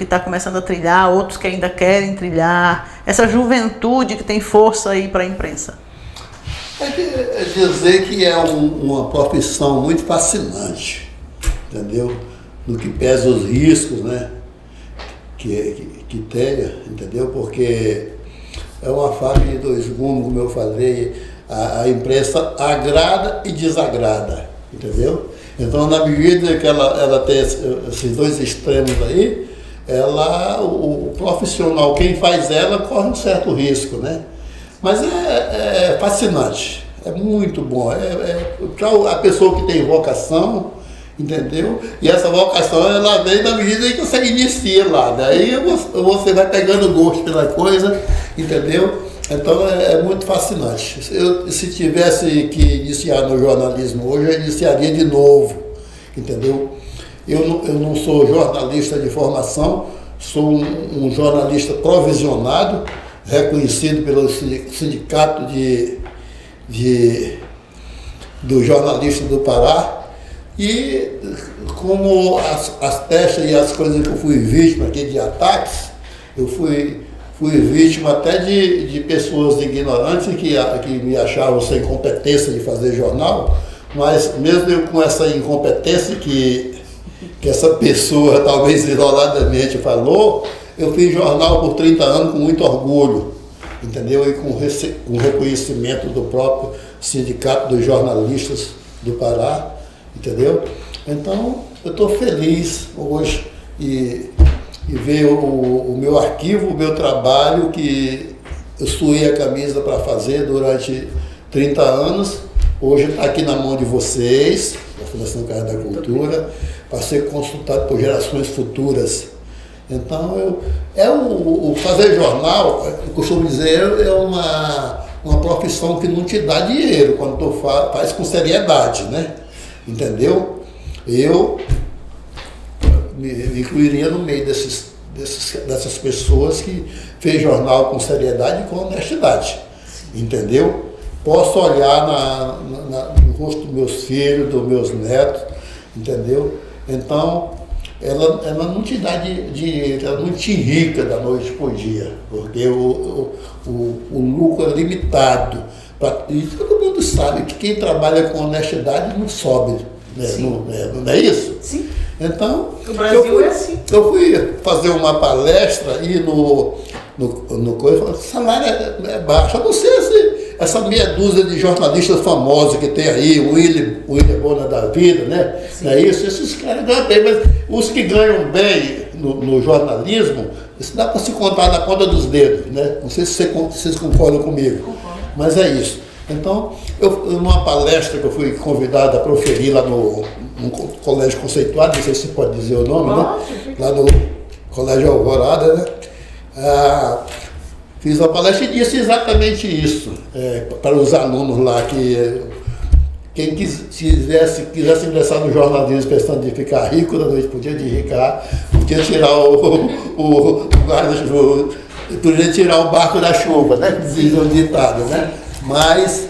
a trilhar, outros que ainda querem trilhar, essa juventude que tem força aí para a imprensa. É dizer que é uma profissão muito fascinante, entendeu? No que pesa os riscos, né? Que tenha, entendeu? Porque é uma faca de dois gumes, como eu falei, a imprensa agrada e desagrada, entendeu? Então, na medida que ela tem esses dois extremos aí, o profissional, quem faz ela, corre um certo risco, né? Mas é fascinante, é muito bom. Para a pessoa que tem vocação, entendeu? E essa vocação, ela vem na medida em que você inicia lá. Daí você vai pegando gosto pela coisa, entendeu? Então é muito fascinante. Se tivesse que iniciar no jornalismo hoje, eu iniciaria de novo, entendeu? Eu não sou jornalista de formação, sou um jornalista provisionado, reconhecido pelo Sindicato do Jornalista do Pará. E como as testas e as coisas que eu fui vítima aqui de ataques, eu fui vítima até de pessoas ignorantes que me achavam sem competência de fazer jornal, mas mesmo eu com essa incompetência que essa pessoa talvez isoladamente falou, eu fiz jornal por 30 anos com muito orgulho, entendeu? E com reconhecimento do próprio Sindicato dos Jornalistas do Pará, entendeu? Então, eu estou feliz hoje e ver o meu arquivo, o meu trabalho, que eu suei a camisa para fazer durante 30 anos, hoje está aqui na mão de vocês, da Fundação Casa da Cultura, para ser consultado por gerações futuras. Então, o fazer jornal, eu costumo dizer, é uma profissão que não te dá dinheiro quando tu faz com seriedade, né? Entendeu? Eu me incluiria no meio dessas pessoas que fez jornal com seriedade e com honestidade, entendeu? Posso olhar no rosto dos meus filhos, dos meus netos, entendeu? Então, ela não te dá dinheiro, ela não te enrica da noite para o dia, porque o lucro é limitado. E todo mundo sabe que quem trabalha com honestidade não sobe, né? Não é isso? Sim. Então, o Brasil é assim. Eu fui fazer uma palestra e no coisa, o salário é baixo. Eu não sei se essa meia dúzia de jornalistas famosos que tem aí, o William Bonner da vida, né? Sim. Não é isso? Esses caras ganham bem, mas os que ganham bem no jornalismo, isso dá para se contar na ponta dos dedos, né? Não sei se vocês concordam comigo. Concordo. Mas é isso. Então, numa palestra que eu fui convidado a proferir lá no Colégio Conceituado, não sei se pode dizer o nome, né? Lá no Colégio Alvorada, né? Fiz uma palestra e disse exatamente isso para os alunos lá, que quem quisesse ingressar no jornalismo pensando de ficar rico da noite, podia enricar, podia tirar podia tirar o barco da chuva, né? Diz o ditado, né? Mas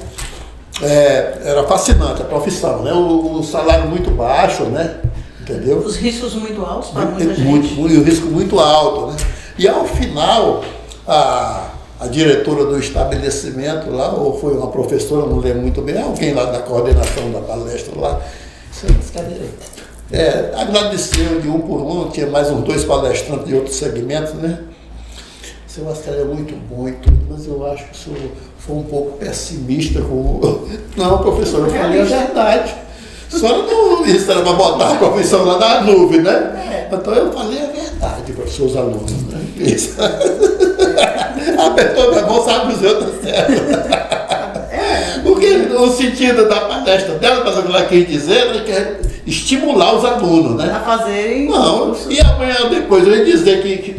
era fascinante a profissão, né? O salário muito baixo, né? Entendeu? Os riscos muito altos para muita gente. O risco muito alto, né? E ao final, a diretora do estabelecimento lá, ou foi uma professora, não lembro muito bem, alguém lá da coordenação da palestra lá, agradeceu de um por um, tinha mais uns 2 palestrantes de outros segmentos, né? Seu Mascarenhas é muito bom e tudo, mas eu acho que o senhor foi um pouco pessimista com... Não, professor, eu falei a verdade. A senhora não isso era para botar a profissão lá na nuvem, né? Então eu falei a verdade para os seus alunos, né? Isso. A pessoa é bom, sabe dizer, tá certo. Porque o sentido da palestra dela, mas o que ela quis dizer, ela quer estimular os alunos, né? A fazerem... Não, e amanhã depois eu ia dizer que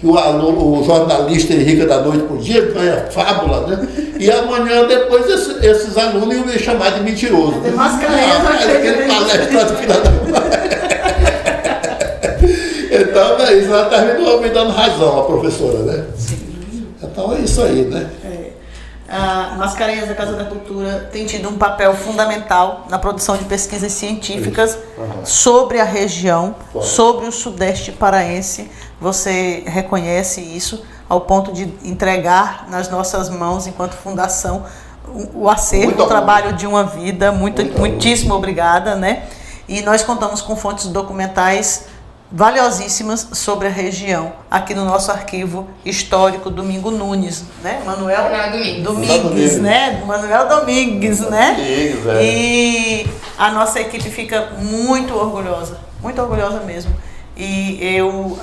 o jornalista enrica da noite por dia, ganha fábula, né? E amanhã depois esses alunos iam me chamar de mentiroso. Né? Mascarenhas, aquele palestrante filho da... Então, ela terminou me dando razão, a professora, né? Sim. Então é isso aí, né? A Mascarenhas da Casa da Cultura tem tido um papel fundamental na produção de pesquisas científicas sobre a região, sobre o Sudeste paraense. Você reconhece isso ao ponto de entregar nas nossas mãos, enquanto fundação, o acervo, o trabalho de uma vida. Muitíssimo obrigada, né? E nós contamos com fontes documentais valiosíssimas sobre a região, aqui no nosso arquivo histórico Domingo Nunes, né? Manuel Domingues, né? Manuel Domingues, né? E a nossa equipe fica muito orgulhosa mesmo. E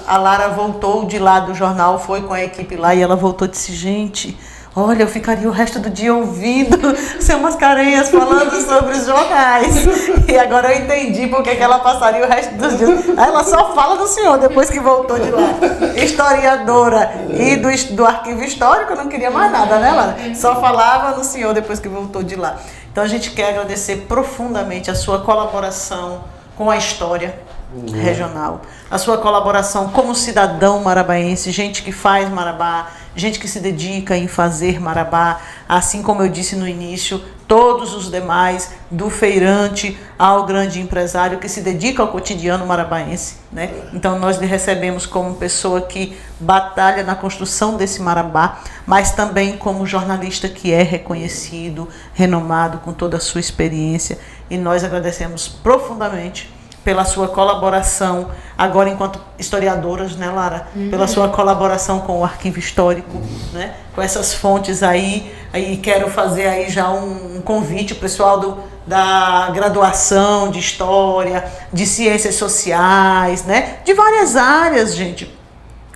a Lara voltou de lá do jornal, foi com a equipe lá e ela voltou e disse, gente, olha, eu ficaria o resto do dia ouvindo o seu Mascarenhas falando sobre os jornais. E agora eu entendi porque que ela passaria o resto dos dias. Ela só fala do senhor depois que voltou de lá. Historiadora e do arquivo histórico, não queria mais nada, né, Lara? Só falava no senhor depois que voltou de lá. Então a gente quer agradecer profundamente a sua colaboração com a história regional, a sua colaboração como cidadão marabaense, gente que faz Marabá, gente que se dedica em fazer Marabá, assim como eu disse no início, todos os demais, do feirante ao grande empresário que se dedica ao cotidiano marabaense, né? Então nós lhe recebemos como pessoa que batalha na construção desse Marabá, mas também como jornalista que é reconhecido, renomado com toda a sua experiência, e nós agradecemos profundamente pela sua colaboração, agora enquanto historiadoras, né, Lara? Pela sua colaboração com o arquivo histórico, né? Com essas fontes aí. Aí quero fazer aí já um convite, o pessoal da graduação de História, de Ciências Sociais, né? De várias áreas, gente.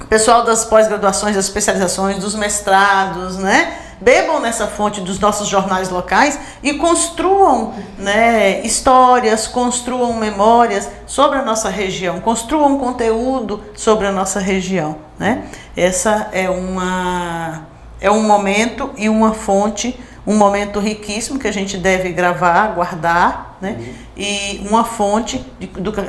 Pessoal das pós-graduações, das especializações, dos mestrados, né? Bebam nessa fonte dos nossos jornais locais e construam, né, histórias, construam memórias sobre a nossa região, construam conteúdo sobre a nossa região, né? Essa é um momento e uma fonte, um momento riquíssimo que a gente deve gravar, guardar, né? E uma fonte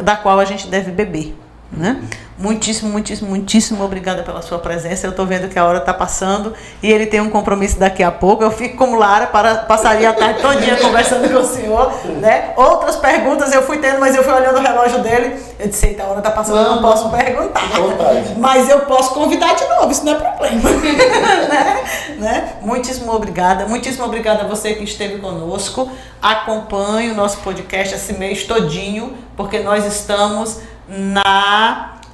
da qual a gente deve beber, né? Muitíssimo obrigada pela sua presença. Eu estou vendo que a hora está passando e ele tem um compromisso daqui a pouco. Eu fico como Lara, passaria a tarde todinha conversando com o senhor, né? Outras perguntas eu fui tendo, mas eu fui olhando o relógio dele. Eu disse, eita, a hora está passando, eu não posso perguntar. Mas eu posso convidar de novo, isso não é problema. né? Muitíssimo obrigada a você que esteve conosco. Acompanhe o nosso podcast esse mês todinho, porque nós estamos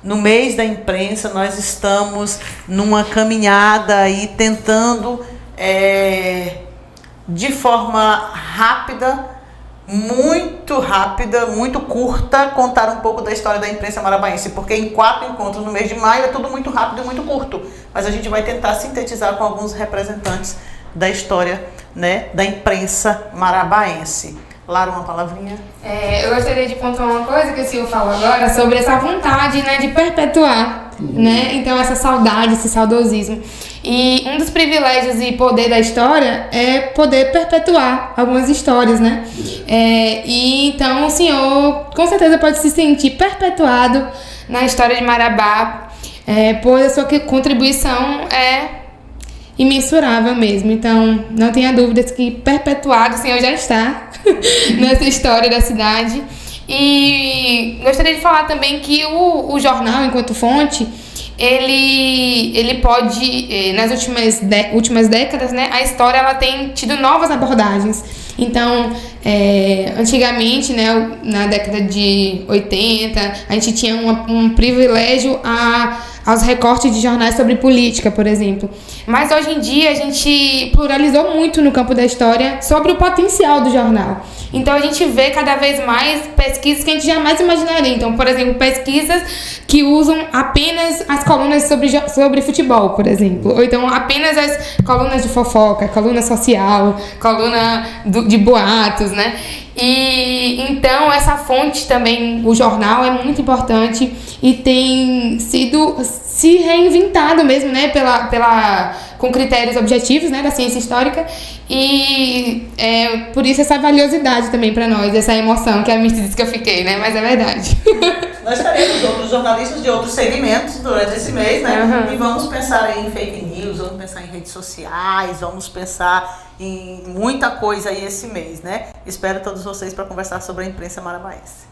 no mês da imprensa, nós estamos numa caminhada aí tentando de forma rápida, muito curta, contar um pouco da história da imprensa marabaense, porque em 4 encontros no mês de maio é tudo muito rápido e muito curto, mas a gente vai tentar sintetizar com alguns representantes da história, né, da imprensa marabaense. Lara, uma palavrinha? Eu gostaria de pontuar uma coisa que o senhor falou agora sobre essa vontade, né, de perpetuar, né? Então, essa saudade, esse saudosismo. E um dos privilégios e poder da história é poder perpetuar algumas histórias, né? E então o senhor com certeza pode se sentir perpetuado na história de Marabá, pois a sua contribuição é imensurável mesmo. Então, não tenha dúvidas que perpetuado o senhor já está nessa história da cidade. E gostaria de falar também que o jornal, enquanto fonte, ele pode, nas últimas décadas, né, a história ela tem tido novas abordagens. Então, antigamente, né, na década de 80, a gente tinha um privilégio aos recortes de jornais sobre política, por exemplo. Mas hoje em dia a gente pluralizou muito no campo da história sobre o potencial do jornal. Então a gente vê cada vez mais pesquisas que a gente jamais imaginaria. Então, por exemplo, pesquisas que usam apenas as colunas sobre futebol, por exemplo. Ou então apenas as colunas de fofoca, coluna social, coluna de boatos, né? E então essa fonte também, o jornal, é muito importante e tem sido se reinventado mesmo, né, com critérios objetivos, né, da ciência histórica, e por isso essa valiosidade também para nós, essa emoção que a Mirth disse que eu fiquei, né, mas é verdade. Nós teremos outros jornalistas de outros segmentos durante esse mês, né, e vamos pensar em fake news, vamos pensar em redes sociais, vamos pensar em muita coisa aí esse mês, né. Espero todos vocês para conversar sobre a imprensa marabaense.